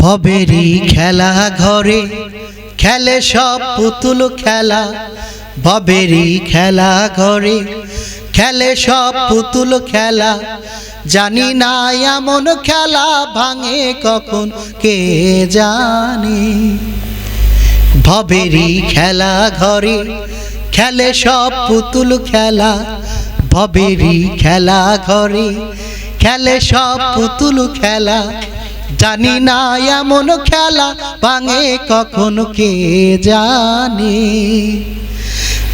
ভবেরই খেলা ঘরে খেলে সব পুতুল খেলা। ভবেরই খেলা ঘরে খেলে সব পুতুল খেলা। জানি না এমন খেলা ভাঙে কখন কে জানে। ভবেরই খেলা ঘরে খেলে সব পুতুল খেলা। ভবেরই খেলা ঘরে খেলে সব পুতুল খেলা। জানি না এমন খেলা ভাঙে কখন কে জানে।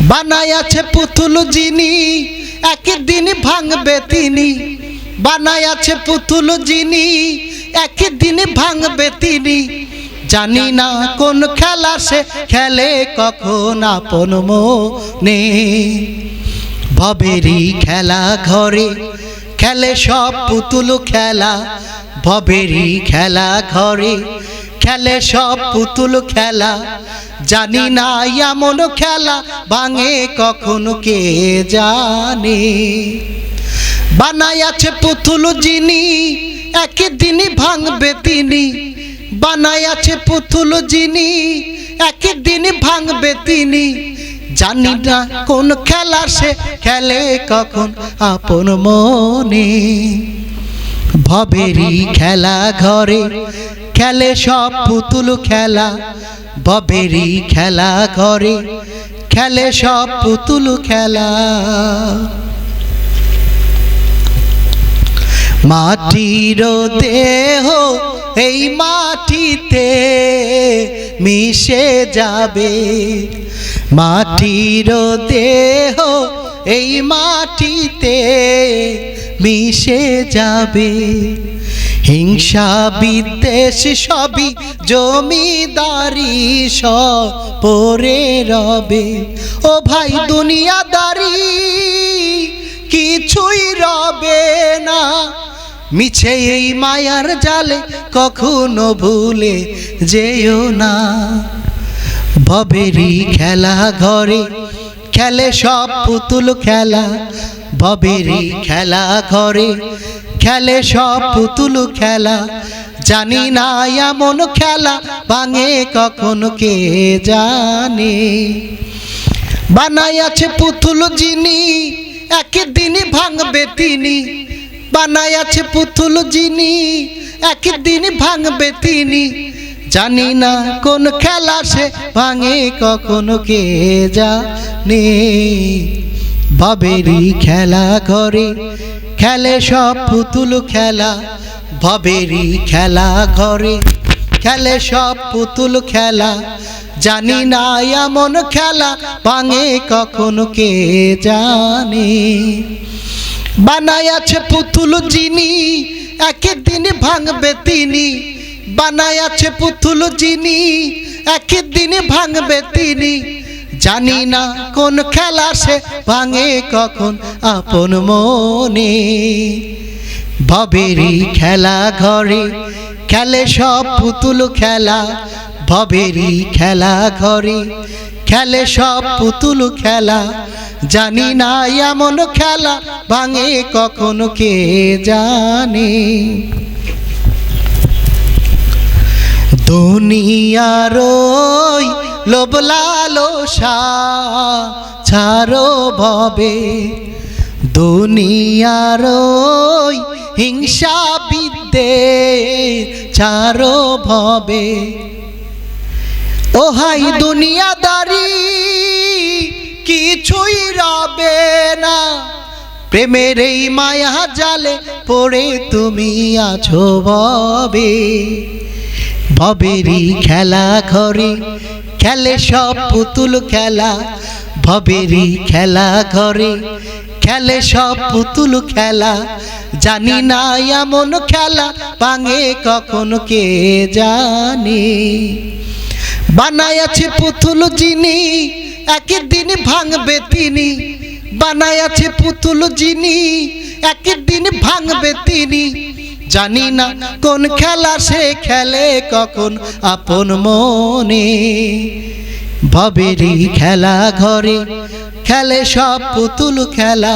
বানায় আছে পুতুল যিনি একদিন ভাঙবে তিনি। বানায় আছে পুতুল যিনি একদিন ভাঙবে তিনি। জানি না কোন খেলা সে খেলে কখন আপন মনে। ভবেরই খেলা ঘরে খেলে সব পুতুল খেলা। ভবেরই খেলা ঘরে খেলে সব পুতুল খেলা। জানি না এমন খেলা ভাঙে কখন কে জানে। বানায় আছে পুতুল যিনি একদিন ভাঙবে তিনি। বানায় আছে পুতুল যিনি একদিন ভাঙবে তিনি। জানি না কোন খেলা সে খেলে কখন আপন মনে। ভবেরই খেলা ঘরে খেলে সব পুতুল খেলা। ভবেরই খেলা ঘরে খেলে সব পুতুল খেলা। মাটির দেহ এই মাটিতে মিশে যাবে। মাটির দেহ এই মাটিতে মিশে যাবে। হিংসা বিদ্বেষ সবই জমিদারি সব পড়ে রবে। ও ভাই দুনিয়াদারি কিছুই রবে না। মিছে এই মায়ার জালে কখনো ভুলে যেও না। ভবেরই খেলা ঘরে খেলে সব পুতুল খেলা। ভবেরই খেলা ঘরে খেলে সব পুতুল খেলা। জানি না এমন খেলা ভাঙে কখন কে জানে। বানায় আছে পুতুল যিনি একদিন ভাঙবে তিনি। বানায় আছে পুতুল যিনি একদিন ভাঙবে তিনি। জানি না কোন খেলা সে ভাঙে কখন কে জানে। ভবেরই খেলা ঘরে খেলে সব পুতুল খেলা। ভবেরই খেলা ঘরে খেলে সব পুতুল খেলা। জানি না এমন খেলা ভাঙে কখন কে জানে। বানায় আছে পুতুল যিনি একদিন ভাঙবে তিনি। বানায় আছে পুতুল যিনি একদিন ভাঙবে তিনি। জানি না কোন খেলা সে ভাঙে কখন আপন মনে। ভবেরই খেলা ঘরে খেলে সব পুতুল খেলা। ভবেরই খেলা ঘরে খেলে সব পুতুল খেলা। জানি না এমন খেলা ভাঙে কখন কে জানে। দুনিয়ার লোভ লালসা ছাড়ো ভবে। দুনিয়ার হিংসা বিদ্বেষ ছাড়ো ভবে। ও হাই দুনিয়াদারি কিছুই রবে না। প্রেমের এই মায়া জালে পড়ে তুমি আছো ভবে। ভবেরই খেলা ঘরে খেলে সব পুতুল খেলা। ভবেরই খেলা ঘরে খেলে সব পুতুল খেলা। জানি না এমন খেলা ভাঙে কখন কে জানে। বানায় আছে পুতুল যিনি একদিন ভাঙবে তিনি। বানায় আছে পুতুল যিনি একদিন ভাঙবে তিনি। জানি না কোন খেলা সে খেলে কখন আপন মনে। ভবেরই খেলা ঘরে খেলে সব পুতুল খেলা।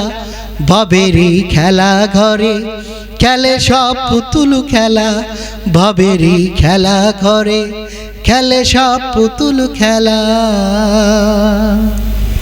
ভবেরই খেলা ঘরে খেলে সব পুতুল খেলা, ভবেরই খেলা ঘরে খেলে সব পুতুল খেলা।